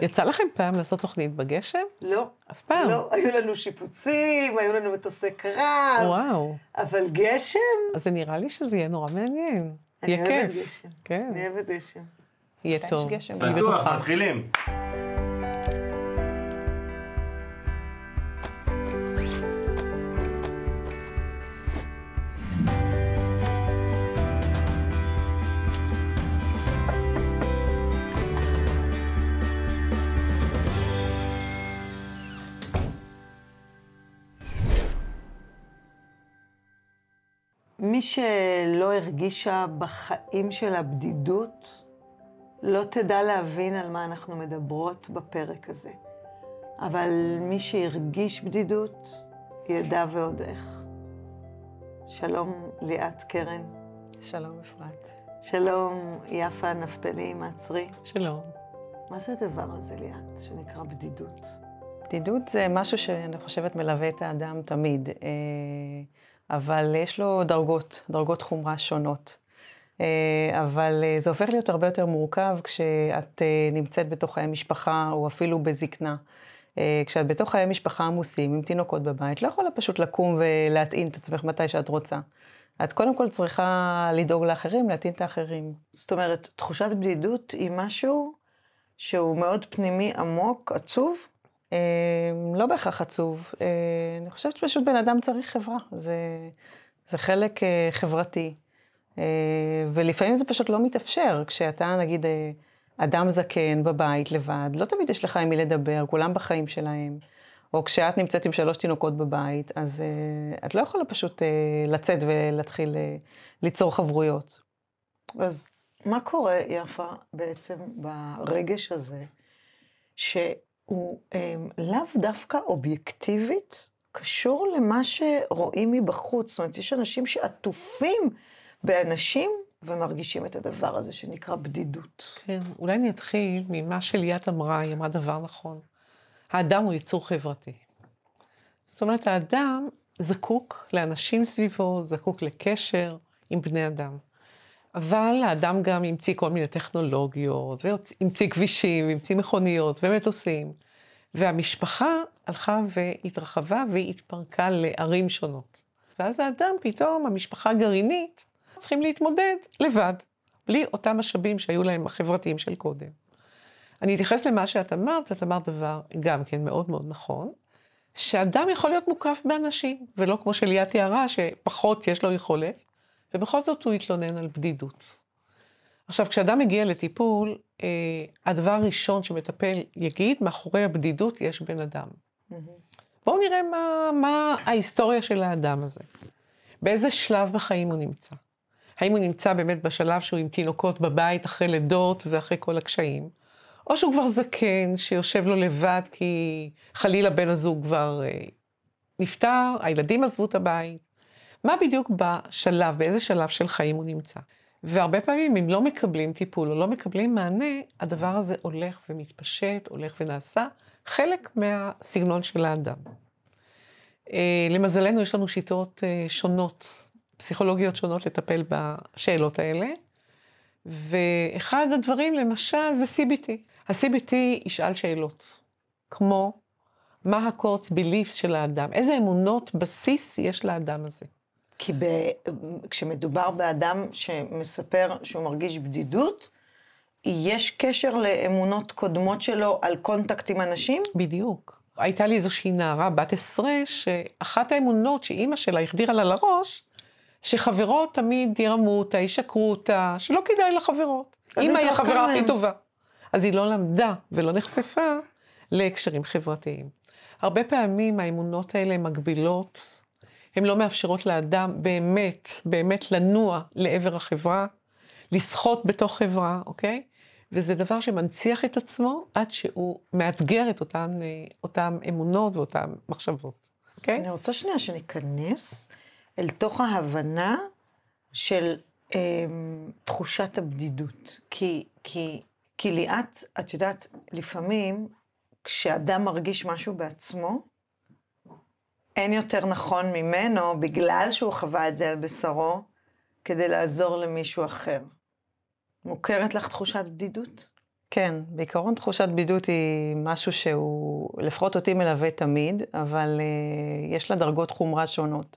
יצא לכם פעם לעשות תוכנית בגשם? לא. אף פעם? לא, היו לנו שיפוצים, היו לנו מטוסי קרב. וואו. אבל גשם? אז זה נראה לי שזה יהיה נורא מעניין. אני יהיה אוהבת כיף. גשם. כן. אני אוהבת גשם. יהיה יש טוב. גשם. אני בטוח, בטוחה. מתחילים. מי שלא הרגישה בחיים של הבדידות, לא תדע להבין על מה אנחנו מדברות בפרק הזה. אבל מי שהרגיש בדידות, ידע ועוד איך. שלום ליאת קרן. שלום אפרת. שלום יפה נפתלי מעצרי. שלום. מה זה הדבר הזה ליאת, שנקרא בדידות? בדידות זה משהו שאני חושבת מלווה את האדם תמיד, אבל יש לו דרגות חומרה שונות. אבל זה הופך להיות הרבה יותר מורכב כשאת נמצאת בתוך חיי משפחה או אפילו בזקנה. כשאת בתוך חיי משפחה עמוסים עם תינוקות בבית, לא יכולה פשוט לקום ולהטעין את עצמך מתי שאת רוצה. את קודם כל צריכה לדאוג לאחרים, להטעין את האחרים. זאת אומרת, תחושת בדידות היא משהו שהוא מאוד פנימי, עמוק, עצוב? לא בהכרח עצוב. אני חושבת שפשוט בן אדם צריך חברה. זה חלק חברתי. ולפעמים זה פשוט לא מתאפשר. כשאתה, נגיד, אדם זקן בבית לבד, לא תמיד יש לך עם מי לדבר, כולם בחיים שלהם. או כשאת נמצאת עם 3 תינוקות בבית, אז את לא יכולה פשוט לצאת ולהתחיל ליצור חברויות. אז מה קורה, יפה, בעצם ברגש הזה, שהוא לאו דווקא אובייקטיבית, קשור למה שרואים מבחוץ? זאת אומרת, יש אנשים שעטופים באנשים ומרגישים את הדבר הזה שנקרא בדידות. כן, אולי אני אתחיל ממה שליאת אמרה, היא אמרה דבר נכון. האדם הוא יצור חברתי. זאת אומרת, האדם זקוק לאנשים סביבו, זקוק לקשר עם בני אדם. אבל האדם גם המציא כל מיני טכנולוגיות, והמציא כבישים, והמציא מכוניות ומטוסים. והמשפחה הלכה והתרחבה והתפרקה לערים שונות. ואז האדם פתאום, המשפחה הגרעינית, צריכים להתמודד לבד, בלי אותם משאבים שהיו להם החברתיים של קודם. אני אתייחס למה שאת אמרת דבר גם כן מאוד מאוד נכון, שאדם יכול להיות מוקף באנשים, ולא כמו שליאת תיארה, שפחות יש לו יכולת, ובכל זאת הוא יתלונן על בדידות. עכשיו, כשאדם מגיע לטיפול, הדבר הראשון שמטפל יגיד, מאחורי הבדידות יש בן אדם. בואו נראה מה ההיסטוריה של האדם הזה. באיזה שלב בחיים הוא נמצא. האם הוא נמצא באמת בשלב שהוא עם תינוקות בבית אחרי לידות ואחרי כל הקשיים, או שהוא כבר זקן שיושב לו לבד כי חלילה בן הזוג כבר נפטר, הילדים עזבו את הבית. מה בדיוק בשלב, באיזה שלב של חיים הוא נמצא? והרבה פעמים אם לא מקבלים טיפול או לא מקבלים מענה, הדבר הזה הולך ומתפשט, הולך ונעשה, חלק מהסגנון של האדם. למזלנו יש לנו שיטות שונות, פסיכולוגיות שונות לטפל בשאלות האלה, ואחד הדברים למשל זה CBT. ה-CBT ישאל שאלות, כמו מה הקורץ ביליפס של האדם, איזה אמונות בסיס יש לאדם הזה. כי כשמדובר באדם שמספר שהוא מרגיש בדידות, יש קשר לאמונות קודמות שלו על קונטקט עם אנשים? בדיוק. הייתה לי איזושהי נערה בת 10, שאחת האמונות שאימא שלה החדירה לה לראש, שחברות תמיד ירמו אותה, ישקרו אותה, שלא כדאי לחברות. אימא היא החברה הכי טובה. אז היא לא למדה ולא נחשפה להקשרים חברתיים. הרבה פעמים האמונות האלה מגבילות, הן לא מאפשרות לאדם באמת לנוע לעבר החברה, לשחות בתוך חברה, אוקיי? וזה דבר שמנציח את עצמו עד שהוא מאתגר את אותן אמונות ואותן מחשבות, אוקיי? אני רוצה שנייה שניכנס אל תוך ההבנה של תחושת הבדידות. כי ליאת, את יודעת, לפעמים כשאדם מרגיש משהו בעצמו, אין יותר נכון ממנו, בגלל שהוא חווה את זה על בשרו, כדי לעזור למישהו אחר. מוכרת לך תחושת בדידות? כן, בעיקרון תחושת בדידות היא משהו שהוא, לפחות אותי מלווה תמיד, אבל יש לה דרגות חומרה שונות.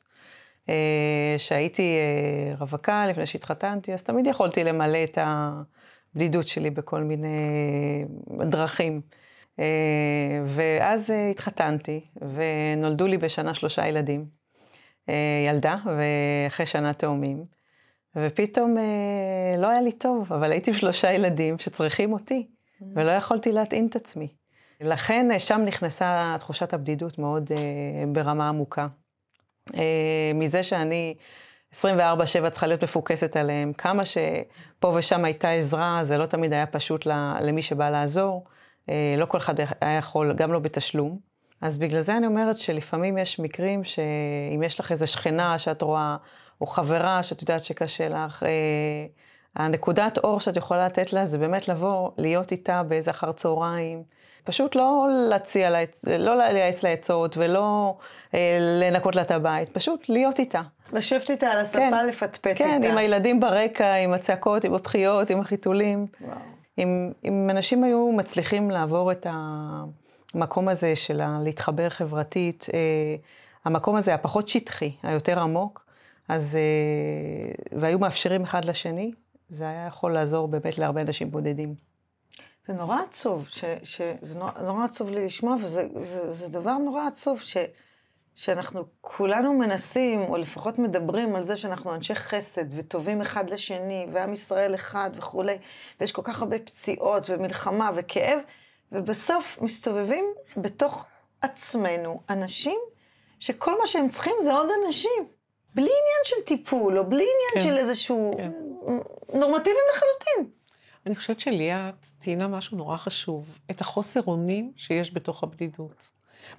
שהייתי רווקה לפני שהתחתנתי, אז תמיד יכולתי למלא את הבדידות שלי בכל מיני דרכים. ואז התחתנתי, ונולדו לי בשנה 3 ילדים. ילדה, ואחרי שנה תאומים. ופתאום לא היה לי טוב, אבל הייתי 3 ילדים שצריכים אותי, ולא יכולתי להטעין את עצמי. לכן שם נכנסה תחושת הבדידות מאוד ברמה עמוקה. מזה שאני 24/7 צריכה להיות מפוקסת עליהם, כמה שפה ושם הייתה עזרה, זה לא תמיד היה פשוט למי שבא לעזור, לא כל אחד היה יכול, גם לא בתשלום. אז בגלל זה אני אומרת שלפעמים יש מקרים שאם יש לך איזו שכנה שאת רואה, או חברה שאת יודעת שקשה לך, הנקודת אור שאת יכולה לתת לה זה באמת לבוא, להיות איתה באיזה אחר צהריים, פשוט לא להציע לה, לא לייעץ לה עצות ולא לנקות לה את הבית, פשוט להיות איתה. לשבת איתה על הספה, כן, לפטפט איתה. כן, עם הילדים ברקע, עם הצעקות, עם הבחיות, עם החיתולים. אם אנשים היו מצליחים לעבור את המקום הזה של להתחבר חברתית, המקום הזה הפחות שטחי, היותר עמוק, אז, והיו מאפשרים אחד לשני, זה היה יכול לעזור באמת להרבה אנשים בודדים. זה נורא עצוב, זה נורא עצוב לי לשמוע, וזה דבר נורא עצוב שאנחנו כולנו מנסים, או לפחות מדברים על זה שאנחנו אנשי חסד, וטובים אחד לשני, ועם ישראל אחד וכו', ויש כל כך הרבה פציעות ומלחמה וכאב, ובסוף מסתובבים בתוך עצמנו אנשים, שכל מה שהם צריכים זה עוד אנשים, בלי עניין של טיפול, או בלי עניין של איזשהו נורמטיביים לחלוטין. אני חושבת שליאת תהיינה משהו נורא חשוב, את החוסר אונים שיש בתוך הבדידות.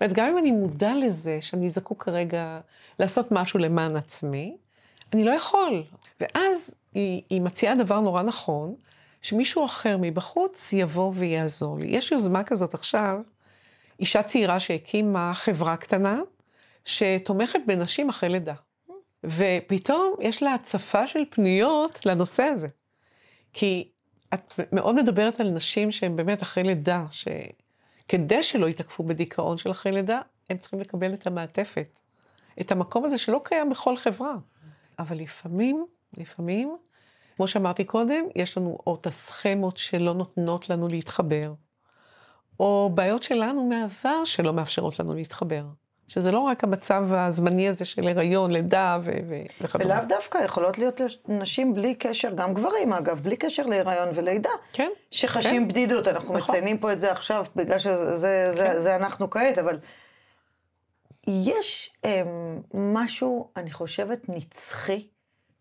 ואת גם אם אני מודע לזה שאני זקוק כרגע לעשות משהו למען עצמי, אני לא יכול. ואז היא מציעה דבר נורא נכון, שמישהו אחר מבחוץ יבוא ויעזור לי. יש יוזמה כזאת עכשיו, אישה צעירה שהקימה חברה קטנה, שתומכת בנשים אחרי לידה. ופתאום יש לה הצפה של פניות לנושא הזה. כי את מאוד מדברת על נשים שהן באמת אחרי לידה, שכדי שלא יתקפו בדיכאון של אחרי לידה, הם צריכים לקבל את המעטפת. את המקום הזה שלא קיים בכל חברה. אבל לפעמים, כמו שאמרתי קודם, יש לנו או את הסכמות שלא נותנות לנו להתחבר, או בעיות שלנו מעבר שלא מאפשרות לנו להתחבר. שזה לא רק המצב הזמני הזה של הריון, לידה וכדומה. ולאו דווקא יכולות להיות נשים בלי קשר, גם גברים אגב, בלי קשר להיריון ולידה. כן. שחשים כן. בדידות, אנחנו נכון. מציינים פה את זה עכשיו, בגלל שזה כן. זה אנחנו כעת, אבל יש משהו, אני חושבת, נצחי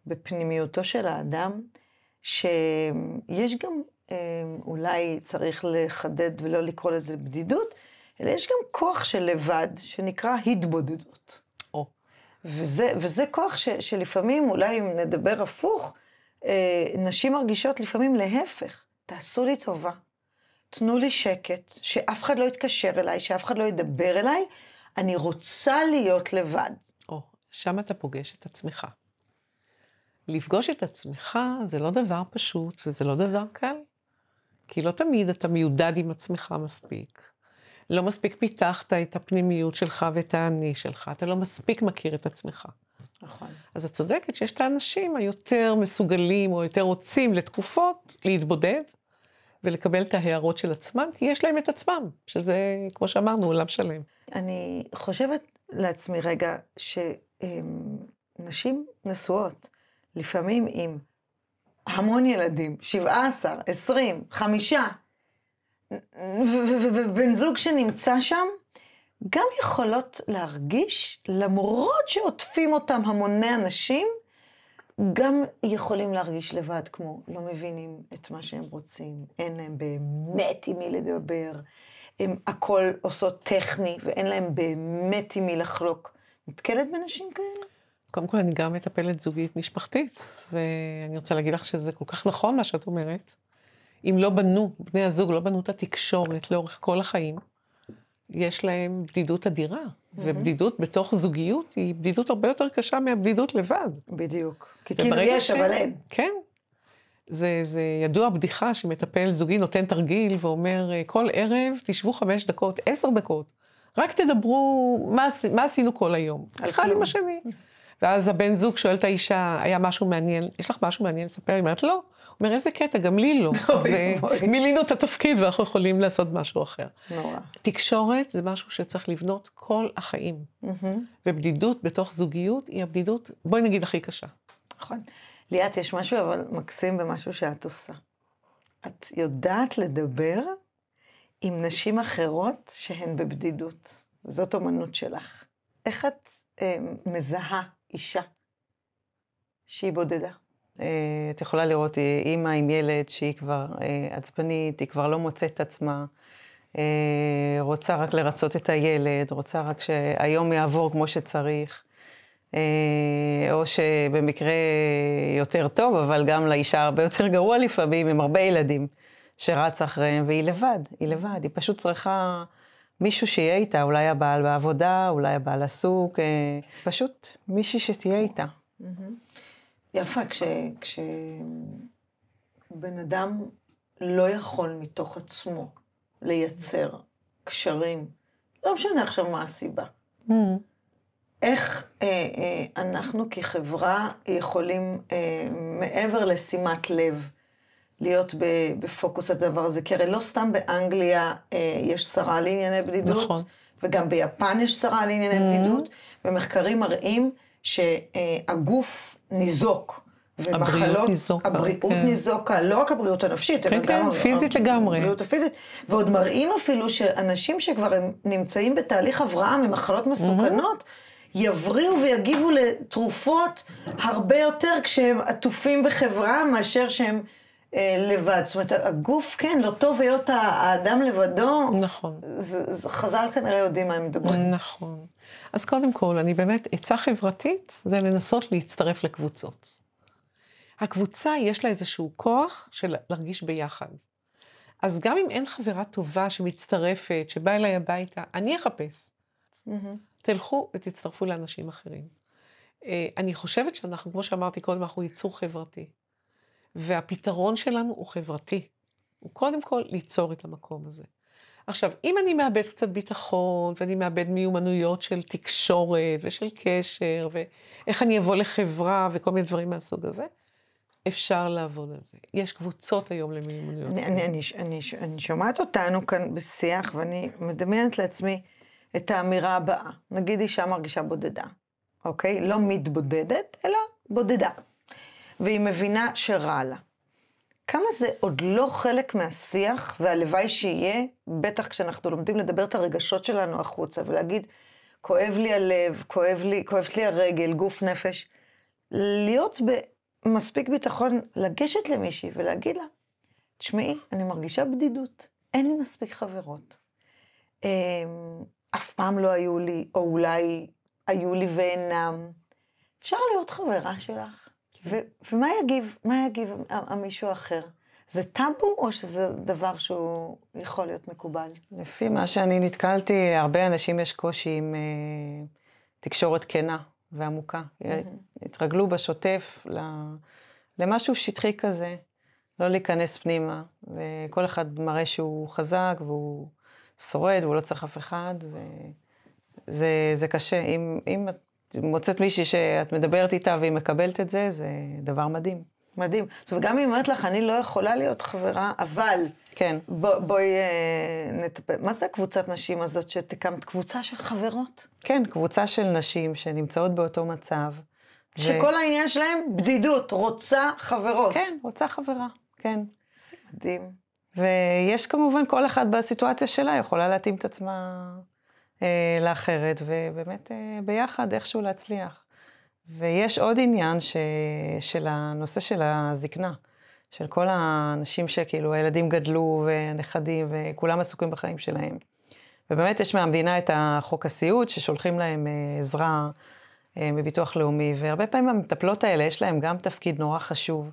בפנימיותו של האדם, שיש גם, אולי צריך לחדד ולא לקרוא לזה בדידות, אלא יש גם כוח של לבד, שנקרא התבודדות. וזה כוח שלפעמים, אולי אם נדבר הפוך, נשים מרגישות לפעמים להפך. תעשו לי טובה, תנו לי שקט, שאף אחד לא יתקשר אליי, שאף אחד לא ידבר אליי, אני רוצה להיות לבד. שם אתה פוגש את עצמך. לפגוש את עצמך זה לא דבר פשוט, וזה לא דבר קל. כי לא תמיד אתה מיודד עם עצמך מספיק. לא מספיק פיתחת את הפנימיות שלך ואת האני שלך, אתה לא מספיק מכיר את עצמך. נכון. אז את צודקת שיש את האנשים היותר מסוגלים או יותר רוצים לתקופות להתבודד, ולקבל את ההערות של עצמם, כי יש להם את עצמם, שזה, כמו שאמרנו, עולם שלם. אני חושבת לעצמי רגע, שנשים נשואות, לפעמים עם המון ילדים, 17, 20, 5, ובן זוג שנמצא שם, גם יכולות להרגיש, למרות שעוטפים אותם המוני אנשים, גם יכולים להרגיש לבד, כמו לא מבינים את מה שהם רוצים, אין להם באמת עם מי לדבר, הם הכל עושות טכני, ואין להם באמת עם מי לחלוק. נתקלת בנשים כאלה? קודם כל, אני גם מטפלת זוגית משפחתית, ואני רוצה להגיד לך שזה כל כך נכון מה שאת אומרת. אם לא בנו, בני הזוג לא בנו את התקשורת לאורך כל החיים, יש להם בדידות אדירה, ובדידות בתוך זוגיות היא בדידות הרבה יותר קשה מהבדידות לבד. בדיוק. כי כאילו יש, אבל אין. כן. זה ידוע בדיחה שמטפל זוגי נותן תרגיל ואומר, כל ערב תשבו 5 דקות, 10 דקות, רק תדברו מה עשינו כל היום, אחד עם השני. ואז הבן זוג שואל את האישה, היה משהו מעניין, יש לך משהו מעניין לספר? היא אומרת, לא. הוא אומר, איזה קטע, גם לי לא. אז מילינו את התפקיד ואנחנו יכולים לעשות משהו אחר. נורא. תקשורת זה משהו שצריך לבנות כל החיים. ובדידות בתוך זוגיות היא הבדידות, בואי נגיד, הכי קשה. נכון. ליאת, יש משהו אבל מקסים במשהו שאת עושה. את יודעת לדבר עם נשים אחרות שהן בבדידות. זאת אומנות שלך. איך את מזהה אישה שהיא בודדה? את יכולה לראות אימא עם ילד שהיא כבר עצבנית, היא כבר לא מוצאת את עצמה, רוצה רק לרצות את הילד, רוצה רק שהיום יעבור כמו שצריך, או שבמקרה יותר טוב, אבל גם לאישה הרבה יותר גרוע לפעמים, עם הרבה ילדים שרץ אחריהם, והיא לבד, היא פשוט צריכה מישהו שיהיה איתה, אולי הבעל בעבודה, אולי הבעל עסוק, פשוט מישהי שתהיה איתה. יפה, כשבן אדם לא יכול מתוך עצמו לייצר קשרים, לא משנה עכשיו מה הסיבה. איך אנחנו כחברה יכולים מעבר לשימת לב, להיות בפוקוס הדבר הזה, כי הרי לא סתם באנגליה יש שרה לענייני בדידות, נכון. וגם ביפן יש שרה לענייני בדידות, ומחקרים מראים שהגוף ניזוק, הבריאות ניזוקה. הבריאות ניזוקה, לא רק הבריאות הנפשית, אלא גם פיזית לגמרי. הבריאות הפיזית, ועוד מראים אפילו שאנשים שכבר הם נמצאים בתהליך הבראה ממחלות מסוכנות, יבריאו ויגיבו לתרופות הרבה יותר כשהם עטופים בחברה מאשר שהם לבד. זאת אומרת, הגוף, כן, לא טוב היות האדם לבדו. נכון. חז"ל כנראה יודעים מה הם מדברים. נכון. אז קודם כל, אני באמת, עצה חברתית זה לנסות להצטרף לקבוצות. הקבוצה יש לה איזשהו כוח של להרגיש ביחד. אז גם אם אין חברה טובה שמצטרפת, שבאה אליי הביתה, אני אחפש. תלכו ותצטרפו לאנשים אחרים. אני חושבת שאנחנו, כמו שאמרתי קודם, אנחנו ייצור חברתי. והפתרון שלנו הוא חברתי. הוא קודם כל ליצור את המקום הזה. עכשיו, אם אני מאבד קצת ביטחון, ואני מאבד מיומנויות של תקשורת ושל קשר, ואיך אני אבוא לחברה וכל מיני דברים מהסוג הזה, אפשר לעבוד על זה. יש קבוצות היום למיומנויות. אני שומעת אותנו כאן בשיח, ואני מדמיינת לעצמי את האמירה הבאה. נגיד אישה מרגישה בודדה, אוקיי? לא מתבודדת, אלא בודדה. והיא מבינה שרע לה. כמה זה עוד לא חלק מהשיח, והלוואי שיהיה, בטח כשאנחנו לומדים לדבר את הרגשות שלנו החוצה, ולהגיד, כואב לי הלב, כואבת לי הרגל, גוף נפש, להיות במספיק ביטחון, לגשת למישהי ולהגיד לה, תשמעי, אני מרגישה בדידות, אין לי מספיק חברות. אף פעם לא היו לי, או אולי היו לי ואינם. אפשר להיות חברה שלך? ומה יגיב המישהו אחר? זה טאבו או שזה דבר שהוא יכול להיות מקובל? לפי מה שאני נתקלתי, הרבה אנשים יש קושי עם תקשורת כנה ועמוקה. התרגלו בשוטף למשהו שטחי כזה, לא להיכנס פנימה, וכל אחד מראה שהוא חזק והוא שורד והוא לא צריך אף אחד, וזה קשה. אם את מוצאת מישהי שאת מדברת איתה והיא מקבלת את זה, זה דבר מדהים. מדהים. זאת אומרת, גם אם אומרת לך, אני לא יכולה להיות חברה, אבל כן. בואי נטפל. מה זה הקבוצת נשים הזאת שתקמת? קבוצה של חברות? כן, קבוצה של נשים שנמצאות באותו מצב. שכל העניין שלהם בדידות, רוצה חברות. כן, רוצה חברה, כן. זה מדהים. ויש כמובן, כל אחד בסיטואציה שלה יכולה להתאים את עצמה לאחרת, ובאמת ביחד איכשהו להצליח. ויש עוד עניין של הנושא של הזקנה, של כל האנשים שכאילו הילדים גדלו ונכדים וכולם עסוקים בחיים שלהם. ובאמת יש מהמדינה את החוק הסיעוד ששולחים להם עזרה בביטוח לאומי, והרבה פעמים המטפלות האלה יש להם גם תפקיד נורא חשוב,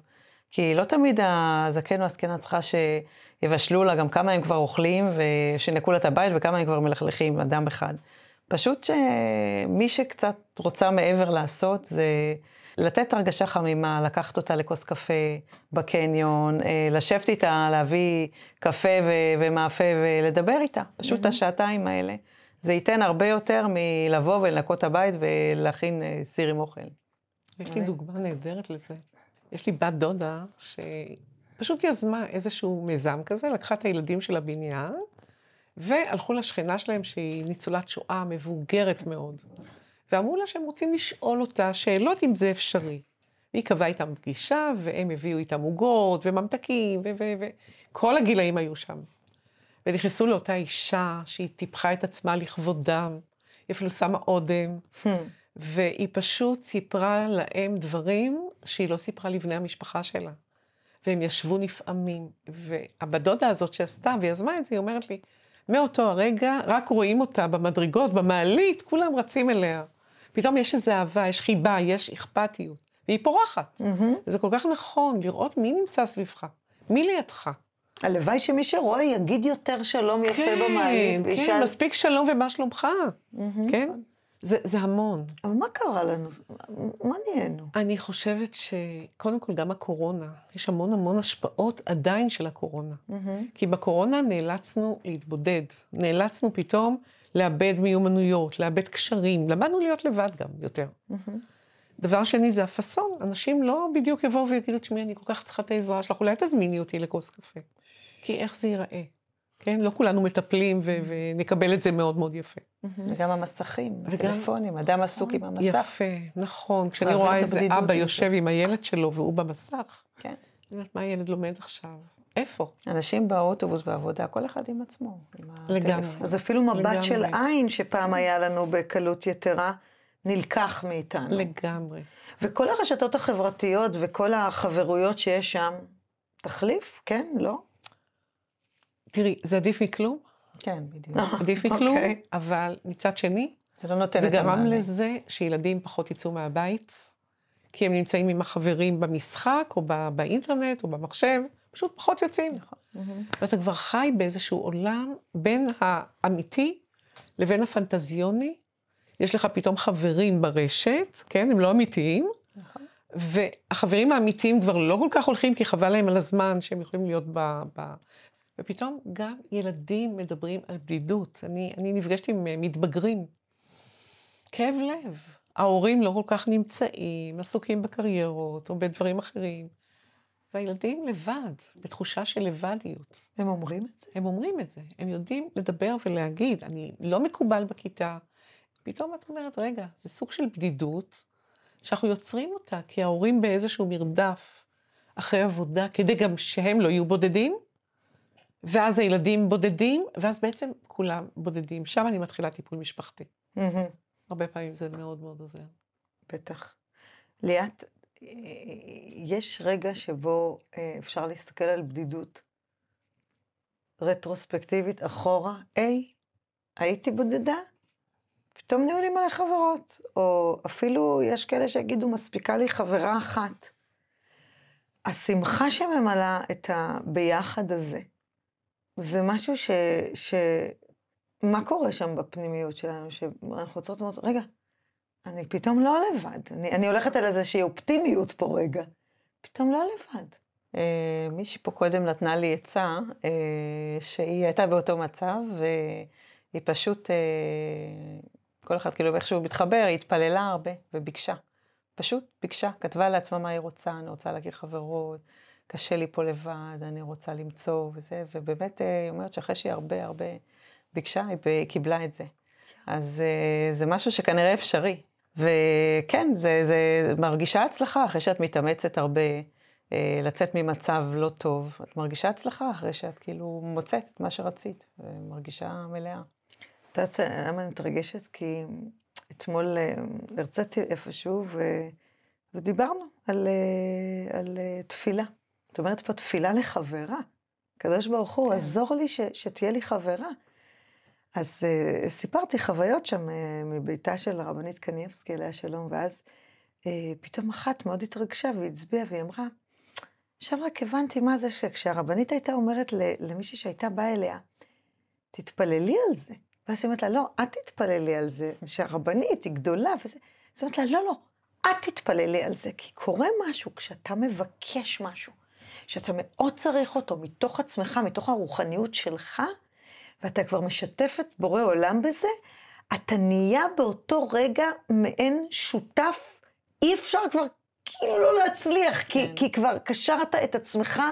כי לא תמיד הזקן או הזקנה צריכה שיבשלו לה גם כמה הם כבר אוכלים ושנקו לה את הבית וכמה הם כבר מלכלכים, אדם אחד. פשוט שמי שקצת רוצה מעבר לעשות זה לתת הרגשה חמימה, לקחת אותה לכוס קפה בקניון, לשבת איתה, להביא קפה ומאפה ולדבר איתה. פשוט השעתיים האלה. זה ייתן הרבה יותר מלבוא ולנקות הבית ולהכין סיר עם אוכל. יש לי דוגמה נהדרת לזה. יש לי בת דודה שפשוט יזמה איזשהו מיזם כזה, לקחה את הילדים של הבניין, והלכו לשכנה שלהם שהיא ניצולת שואה מבוגרת מאוד. ואמרו לה שהם רוצים לשאול אותה שאלות אם זה אפשרי. והיא קבעה איתם פגישה, והם הביאו איתם עוגות וממתקים, וכל הגילאים היו שם. ונכנסו לאותה אישה שהיא טיפחה את עצמה לכבודם, היא אפילו שמה אודם, והיא פשוט סיפרה להם דברים שהיא לא סיפרה לבני המשפחה שלה. והם ישבו נפעמים, והבדודה הזאת שעשתה ויזמה את זה, היא אומרת לי, מאותו הרגע רק רואים אותה במדרגות, במעלית, כולם רצים אליה. פתאום יש איזו אהבה, יש חיבה, יש אכפתיות, והיא פורחת. וזה כל כך נכון, לראות מי נמצא סביבך, מי לידך. הלוואי שמי שרואה יגיד יותר שלום יפה במעלית. כן, מספיק שלום ומה שלומך, כן? זה המון. אבל מה קרה לנו? מה נהיינו? אני חושבת שקודם כל גם הקורונה, יש המון השפעות עדיין של הקורונה. כי בקורונה נאלצנו להתבודד, נאלצנו פתאום לאבד מיומנויות, לאבד קשרים, למדנו להיות לבד גם יותר. דבר שני זה הפסון, אנשים לא בדיוק יבואו ויגידו, תשמעי, אני כל כך צריכה את העזרה שלך, אולי תזמיני אותי לכוס קפה. כי איך זה ייראה? כן? לא כולנו מטפלים ונקבל את זה מאוד מאוד יפה. וגם המסכים, הטלפונים, אדם עסוק עם המסך. יפה, נכון. כשאני רואה איזה אבא יושב עם הילד שלו והוא במסך, כן. אני אומרת, מה הילד לומד עכשיו? איפה? אנשים באוטובוס בעבודה, כל אחד עם עצמו. לגמרי. אז אפילו מבט של עין שפעם היה לנו בקלות יתרה, נלקח מאיתנו. לגמרי. וכל הרשתות החברתיות וכל החברויות שיש שם, תחליף, כן? לא? תראי, זה עדיף מכלום? כן, בדיוק. עדיף מכלום, אבל מצד שני, זה לא נותן זה את המענה. גרם לזה שילדים פחות יצאו מהבית, כי הם נמצאים עם החברים במשחק, או באינטרנט, או במחשב, פשוט פחות יוצאים. ואתה כבר חי באיזשהו עולם בין האמיתי לבין הפנטזיוני. יש לך פתאום חברים ברשת, כן? הם לא אמיתיים. והחברים האמיתיים כבר לא כל כך הולכים, כי חבל להם על הזמן שהם יכולים להיות ופתאום גם ילדים מדברים על בדידות. אני נפגשתי עם מתבגרים. כאב לב. ההורים לא כל כך נמצאים, עסוקים בקריירות או בדברים אחרים. והילדים לבד, בתחושה של לבדיות. הם אומרים את זה? הם אומרים את זה. הם יודעים לדבר ולהגיד, אני לא מקובל בכיתה. פתאום את אומרת, רגע, זה סוג של בדידות, שאנחנו יוצרים אותה, כי ההורים באיזשהו מרדף אחרי עבודה, כדי גם שהם לא יהיו בודדים, ואז הילדים בודדים, ואז בעצם כולם בודדים. שם אני מתחילה טיפול משפחתי. הרבה פעמים זה מאוד מאוד עוזר. בטח. ליאת, יש רגע שבו אפשר להסתכל על בדידות רטרוספקטיבית אחורה, הייתי בודדה? פתאום נהיו לי מלא חברות, או אפילו יש כאלה שיגידו, מספיקה לי חברה אחת. השמחה שממלאה את הביחד הזה, זה משהו מה קורה שם בפנימיות שלנו, שאנחנו רוצות לומר, רגע, אני פתאום לא לבד, אני הולכת על איזושהי אופטימיות פה רגע, פתאום לא לבד. מישהי פה קודם נתנה לי עצה, שהיא הייתה באותו מצב, והיא פשוט, כל אחד כאילו איכשהו מתחבר, היא התפללה הרבה וביקשה. פשוט ביקשה, כתבה לעצמה מה היא רוצה, אני רוצה להכיר חברות, קשה לי פה לבד, אני רוצה למצוא וזה, ובאמת היא אומרת שאחרי שהיא הרבה ביקשה, היא קיבלה את זה. אז זה משהו שכנראה אפשרי. וכן, זה מרגישה הצלחה אחרי שאת מתאמצת הרבה, לצאת ממצב לא טוב. את מרגישה הצלחה אחרי שאת כאילו מוצאת את מה שרצית, ומרגישה מלאה. את יודעת, אני מתרגשת כי אתמול הרציתי איפשהו ודיברנו על תפילה. זאת אומרת פה תפילה לחברה. הקדוש ברוך הוא, עזור לי שתהיה לי חברה. אז סיפרתי חוויות שם מביתה של הרבנית קניבסקי, עליה שלום, ואז פתאום אחת מאוד התרגשה והצביעה והיא אמרה, עכשיו רק הבנתי מה זה שכשהרבנית הייתה אומרת למישהי שהייתה באה אליה, תתפללי על זה. ואז היא אומרת לה, לא, את תתפללי על זה, שהרבנית היא גדולה וזה. אז היא אומרת לה, לא, את תתפללי על זה, כי קורה משהו כשאתה מבקש משהו, שאתה מאוד צריך אותו מתוך עצמך, מתוך הרוחניות שלך, ואתה כבר משתף את בורא עולם בזה, אתה נהיה באותו רגע מעין שותף, אי אפשר כבר כאילו לא להצליח, כי כבר קשרת את עצמך,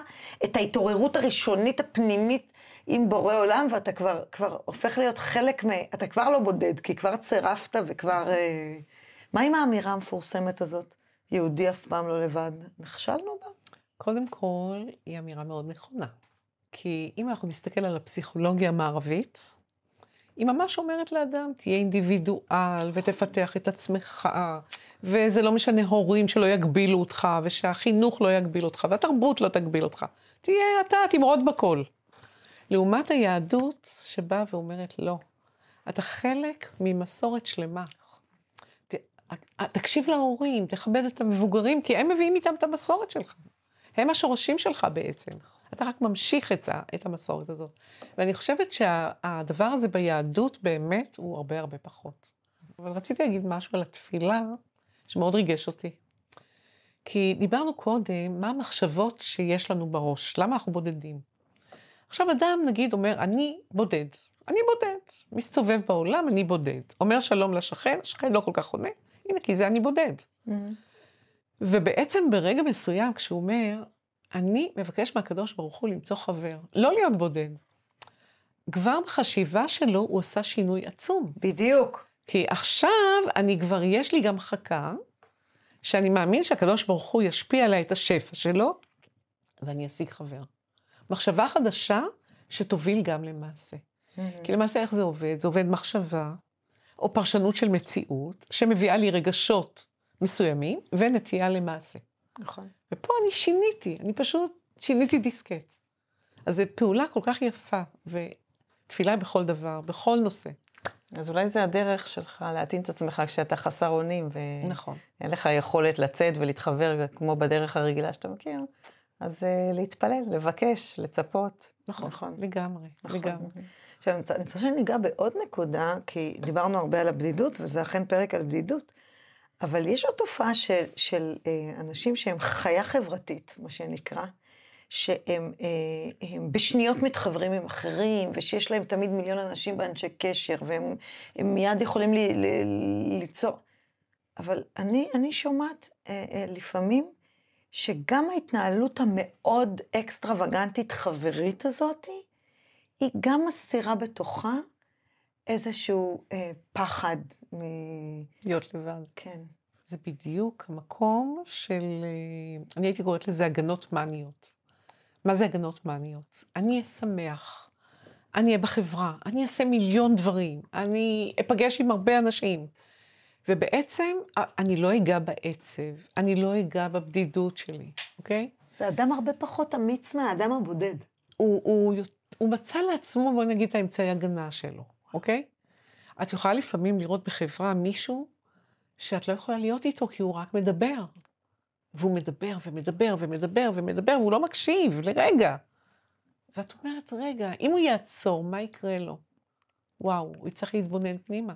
את ההתעוררות הראשונית הפנימית עם בורא עולם, ואתה כבר הופך להיות חלק אתה כבר לא בודד, כי כבר צירפת וכבר... מה עם האמירה המפורסמת הזאת? יהודי אף פעם לא לבד. נכשלנו בה? קודם כל, היא אמירה מאוד נכונה. כי אם אנחנו נסתכל על הפסיכולוגיה המערבית, היא ממש אומרת לאדם, תהיה אינדיבידואל ותפתח את עצמך, וזה לא משנה הורים שלא יגבילו אותך, ושהחינוך לא יגביל אותך, והתרבות לא תגביל אותך. תהיה אתה, תמרוד בכל. לעומת היהדות שבאה ואומרת, לא, אתה חלק ממסורת שלמה. תקשיב להורים, תכבד את המבוגרים, כי הם מביאים איתם את המסורת שלך. הם השורשים שלך בעצם. אתה רק ממשיך את המסורת הזאת. ואני חושבת שהדבר הזה ביהדות באמת הוא הרבה הרבה פחות. אבל רציתי להגיד משהו על התפילה, שמאוד ריגש אותי. כי דיברנו קודם, מה המחשבות שיש לנו בראש? למה אנחנו בודדים? עכשיו אדם נגיד אומר, אני בודד. מסתובב בעולם, אני בודד. אומר שלום לשכן, השכן לא כל כך עונה. הנה, כי זה אני בודד. ובעצם ברגע מסוים, כשהוא אומר, אני מבקש מהקדוש ברוך הוא למצוא חבר, לא להיות בודד. כבר בחשיבה שלו הוא עשה שינוי עצום. בדיוק. כי עכשיו יש לי גם חכה, שאני מאמין שהקדוש ברוך הוא ישפיע עליי את השפע שלו, ואני אשיג חבר. מחשבה חדשה שתוביל גם למעשה. כי למעשה איך זה עובד? זה עובד מחשבה, או פרשנות של מציאות, שמביאה לי רגשות מסוימים, ונטייה למעשה. נכון. ופה אני פשוט שיניתי דיסקט. אז זו פעולה כל כך יפה, ותפילה בכל דבר, בכל נושא. אז אולי זה הדרך שלך להתאים את עצמך כשאתה חסר אונים, נכון. ואין לך יכולת לצאת ולהתחבר כמו בדרך הרגילה שאתה מכיר, אז להתפלל, לבקש, לצפות. נכון. לגמרי. עכשיו, אני רוצה שניגע בעוד נקודה, כי דיברנו הרבה על הבדידות, וזה אכן פרק על בדידות, אבל יש עוד תופעה של אנשים שהם חיה חברתית, מה שנקרא, שהם בשניות מתחברים עם אחרים, ושיש להם תמיד מיליון אנשים באנשי קשר, והם מיד יכולים ליצור. אבל אני שומעת לפעמים שגם ההתנהלות המאוד אקסטרווגנטית חברית הזאת, היא גם מסתירה בתוכה איזשהו פחד להיות לבד. כן. זה בדיוק המקום של, אני הייתי קוראת לזה הגנות מניות. מה זה הגנות מניות? אני אשמח, אני אהיה בחברה, אני אעשה מיליון דברים, אני אפגש עם הרבה אנשים, ובעצם אני לא אגע בעצב, אני לא אגע בבדידות שלי, אוקיי? זה אדם הרבה פחות אמיץ מהאדם הבודד. הוא מצא לעצמו, בוא נגיד, את האמצעי הגנה שלו, אוקיי? את יכולה לפעמים לראות בחברה מישהו שאת לא יכולה להיות איתו, כי הוא רק מדבר. והוא מדבר ומדבר ומדבר ומדבר, והוא לא מקשיב לרגע. ואת אומרת, רגע, אם הוא יעצור, מה יקרה לו? וואו, הוא צריך להתבונן פנימה.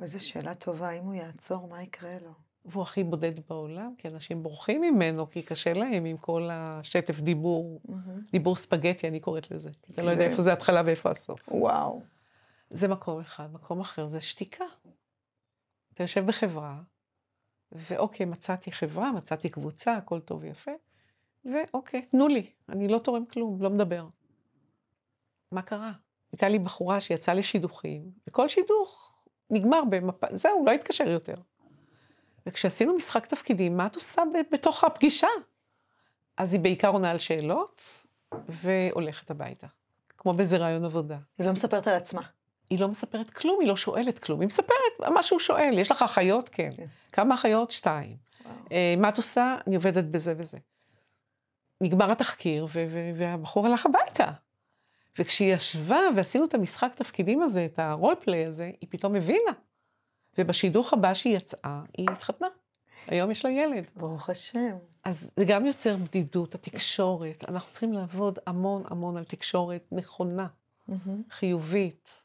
איזו שאלה טובה, אם הוא יעצור, מה יקרה לו? והוא הכי בודד בעולם, כי אנשים בורחים ממנו, כי קשה להם עם כל השטף דיבור, דיבור ספגטי, אני קוראת לזה. אתה לא יודע איפה זה התחלה ואיפה הסוף. וואו. זה מקום אחד, מקום אחר, זה שתיקה. אתה יושב בחברה, ואוקיי, מצאתי חברה, מצאתי קבוצה, הכל טוב ויפה, ואוקיי, תנו לי, אני לא תורם כלום, לא מדבר. מה קרה? הייתה לי בחורה שיצאה לשידוכים, וכל שידוך נגמר זהו, לא התקשר יותר. וכשעשינו משחק תפקידים, מה את עושה בתוך הפגישה? אז היא בעיקר עונה על שאלות, והולכת הביתה. כמו באיזה רעיון עבודה. היא לא מספרת על עצמה. היא לא מספרת כלום, היא לא שואלת כלום. היא מספרת מה שהוא שואל. יש לך אחיות? כן. כמה אחיות? 2. מה את עושה? אני עובדת בזה וזה. נגמר התחקיר, והבחור הלך הביתה. וכשהיא ישבה ועשינו את המשחק תפקידים הזה, את הרולפליי הזה, היא פתאום הבינה. ובשידוך הבא שהיא יצאה, היא התחתנה. היום יש לה ילד. ברוך השם. אז זה גם יוצר בדידות, התקשורת. אנחנו צריכים לעבוד המון המון על תקשורת נכונה, חיובית.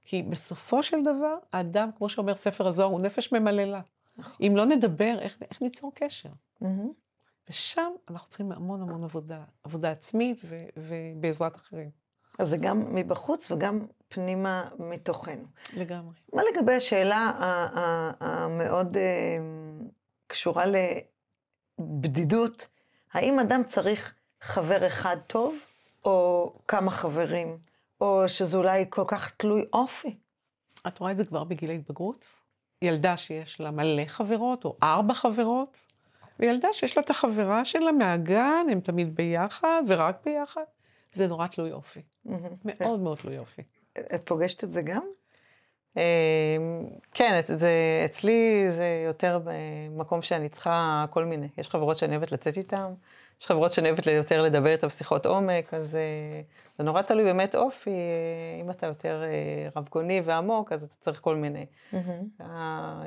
כי בסופו של דבר, האדם, כמו שאומר ספר הזוהר, הוא נפש ממללה. אם לא נדבר, איך ניצור קשר? ושם אנחנו צריכים המון המון עבודה עצמית ובעזרת אחרים. אז זה גם מבחוץ וגם פנימה מתוכנו. לגמרי. מה לגבי השאלה המאוד קשורה לבדידות? האם אדם צריך חבר אחד טוב, או כמה חברים, או שזה אולי כל כך תלוי אופי? את רואה את זה כבר בגיל ההתבגרות? ילדה שיש לה מלא חברות, או 4 חברות, וילדה שיש לה את החברה שלה מהגן, הם תמיד ביחד, ורק ביחד. זה נורא תלוי אופי. מאוד מאוד תלוי אופי. את פוגשת את זה גם? כן, אצלי זה יותר במקום שאני צריכה כל מיני. יש חברות שאני אוהבת לצאת איתן, יש חברות שאני אוהבת יותר לדבר איתן בשיחות עומק, אז זה נורא תלוי באמת אופי. אם אתה יותר רבגוני ועמוק, אז אתה צריך כל מיני.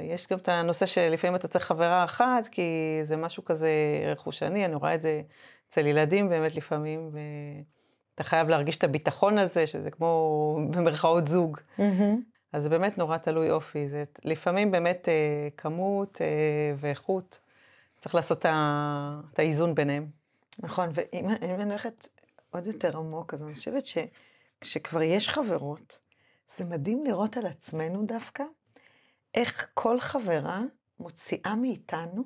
יש גם את הנושא שלפעמים אתה צריך חברה אחת, כי זה משהו כזה רכושני, אני רואה את זה אצל ילדים באמת לפעמים, ואתה חייב להרגיש את הביטחון הזה, שזה כמו במרכאות זוג. אז זה באמת נורא תלוי אופי, זה לפעמים באמת כמות ואיכות, צריך לעשות את האיזון ביניהם. נכון, ואם אני הולכת עוד יותר עמוק, אז אני חושבת שכבר יש חברות, זה מדהים לראות על עצמנו דווקא, איך כל חברה מוציאה מאיתנו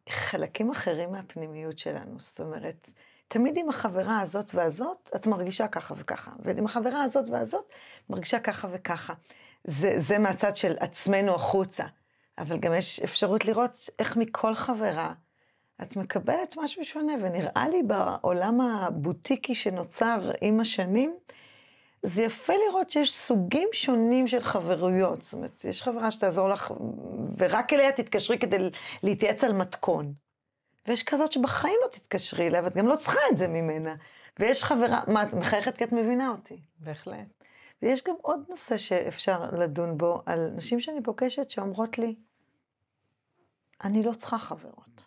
חלקים אחרים מהפנימיות שלנו. זאת אומרת, תמיד עם החברה הזאת והזאת, את מרגישה ככה וככה, ועם החברה הזאת והזאת, מרגישה ככה וככה. זה מהצד של עצמנו החוצה, אבל גם יש אפשרות לראות איך מכל חברה את מקבלת משהו שונה, ונראה לי בעולם הבוטיקי שנוצר עם השנים, זה יפה לראות שיש סוגים שונים של חברויות, זאת אומרת, יש חברה שתעזור לך, ורק אליה תתקשרי כדי להתייעץ על מתכון, ויש כזאת שבחיים לא תתקשרי אליה, ואת גם לא צריכה את זה ממנה, ויש חברה, מה, את מחייכת כי את מבינה אותי? בהחלט. ויש גם עוד נושא שאפשר לדון בו, על נשים שאני פוגשת שאומרות לי, אני לא צריכה חברות.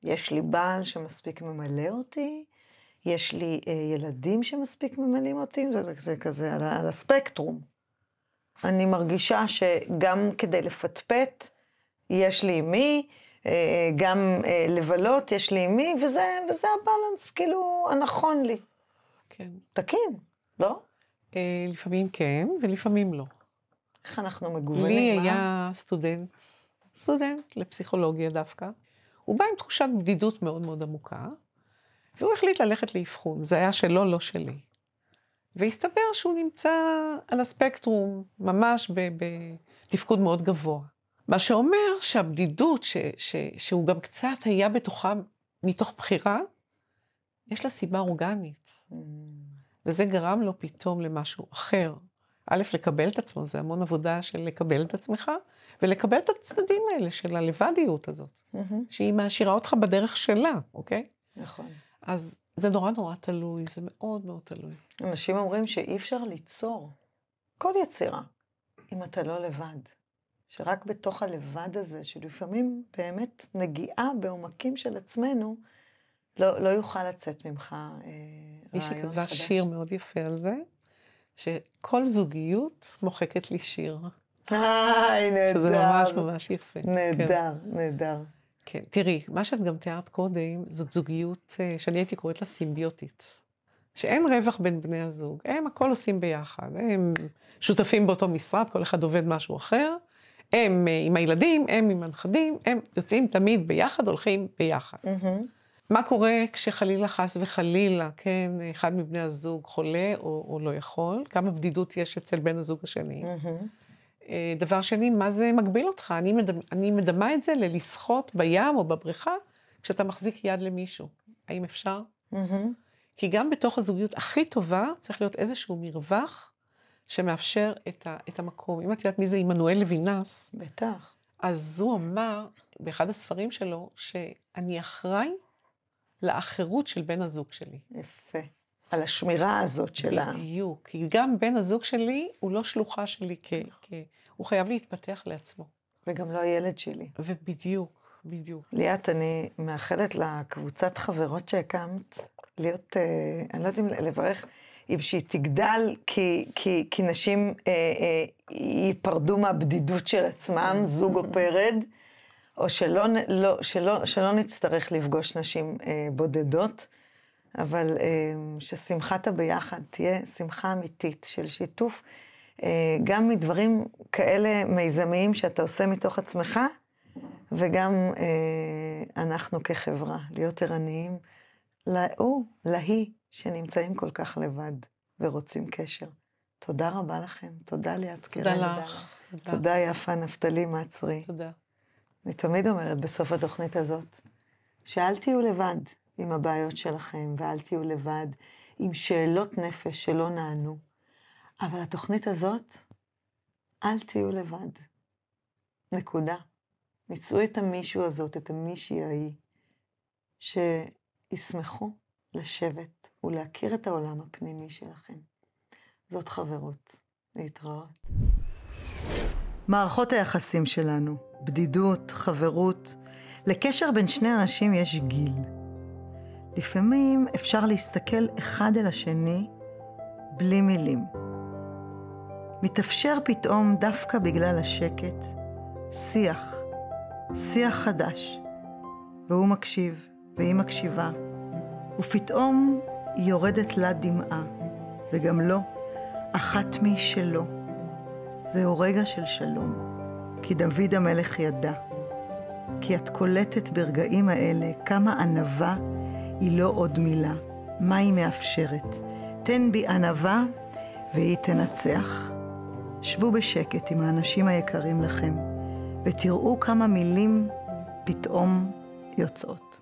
יש לי בעל שמספיק ממלא אותי, יש לי ילדים שמספיק ממלאים אותי, זה כזה על הספקטרום. אני מרגישה שגם כדי לפטפט, יש לי מי, גם לבלות, יש לי מי, וזה הבלנס, כאילו, הנכון לי. כן. תקין, לא? לפעמים כן, ולפעמים לא. איך אנחנו מגוונים? לי היה סטודנט לפסיכולוגיה דווקא. הוא בא עם תחושת בדידות מאוד מאוד עמוקה, והוא החליט ללכת לאבחון. זה היה שלו, לא שלי. והסתבר שהוא נמצא על הספקטרום, ממש בתפקוד מאוד גבוה. מה שאומר שהבדידות, שהוא גם קצת היה בתוכה, מתוך בחירה, יש לה סיבה אורגנית. וזה גרם לו פתאום למשהו אחר. א', לקבל את עצמו, זה המון עבודה של לקבל את עצמך, ולקבל את הצדדים האלה של הלבדיות הזאת, שהיא מעשירה אותך בדרך שלה, אוקיי? נכון. אז זה נורא נורא תלוי, זה מאוד מאוד תלוי. אנשים אומרים שאי אפשר ליצור כל יצירה, אם אתה לא לבד. שרק בתוך הלבד הזה, שלפעמים באמת נגיעה בעומקים של עצמנו, לא יוכל לצאת ממך רעיון חדש. מי שכתבה שיר מאוד יפה על זה, שכל זוגיות מוחקת לי שיר. נהדר. שזה ממש ממש יפה. נהדר, נהדר. כן, תראי, מה שאת גם תיארת קודם, זאת זוגיות שאני הייתי קוראת לה סימביוטית. שאין רווח בין בני הזוג, הם הכל עושים ביחד, הם שותפים באותו משרד, כל אחד עובד משהו אחר, הם עם הילדים, הם עם הנכדים, הם יוצאים תמיד ביחד, הולכים ביחד. מה קורה כשחלילה חס וחלילה, כן, אחד מבני הזוג חולה או לא יכול, כמה בדידות יש אצל בן הזוג השני. דבר שני, מה זה מגביל אותך? אני מדמה את זה ללשחות בים או בבריכה, כשאתה מחזיק יד למישהו. האם אפשר? כי גם בתוך הזוגיות הכי טובה, צריך להיות איזשהו מרווח, שמאפשר את המקום. אם את יודעת מי זה עמנואל לוינס, בטח. אז הוא אמר, באחד הספרים שלו, שאני אחראי לאחרות של בן הזוג שלי. יפה. על השמירה הזאת שלה. בדיוק. כי גם בן הזוג שלי, הוא לא שלוחה שלי, הוא חייב להתפתח לעצמו. וגם לא הילד שלי. ובדיוק, בדיוק. ליאת, אני מאחלת לקבוצת חברות שהקמת, להיות, אני לא יודעת אם לברך, אם שהיא תגדל, כי נשים ייפרדו מהבדידות של עצמם, זוג או פרד, או שלא נצטרך לפגוש נשים בודדות, אבל ששמחת הביחד תהיה שמחה אמיתית של שיתוף, גם מדברים כאלה מיזמיים שאתה עושה מתוך עצמך, וגם אנחנו כחברה, להיות ערניים להיא שנמצאים כל כך לבד ורוצים קשר. תודה רבה לכם, תודה ליאת קרן. תודה לך. תודה יפה נפתלי מעצרי. תודה. אני תמיד אומרת בסוף התוכנית הזאת, שאל תהיו לבד עם הבעיות שלכם, ואל תהיו לבד עם שאלות נפש שלא נענו. אבל התוכנית הזאת, אל תהיו לבד. נקודה. מצאו את המישהו הזאת, את המישהי ההיא, שישמחו לשבת ולהכיר את העולם הפנימי שלכם. זאת חברות. להתראות. מערכות היחסים שלנו, בדידות, חברות, לקשר בין שני אנשים יש גיל. לפעמים אפשר להסתכל אחד אל השני בלי מילים. מתאפשר פתאום דווקא בגלל השקט שיח חדש, והוא מקשיב והיא מקשיבה, ופתאום יורדת לה דמעה, וגם לא, אחת משלו. זהו רגע של שלום, כי דוד המלך ידע, כי את קולטת ברגעים האלה כמה ענווה היא לא עוד מילה, מה היא מאפשרת. תן בי ענווה והיא תנצח. שבו בשקט עם האנשים היקרים לכם, ותראו כמה מילים פתאום יוצאות.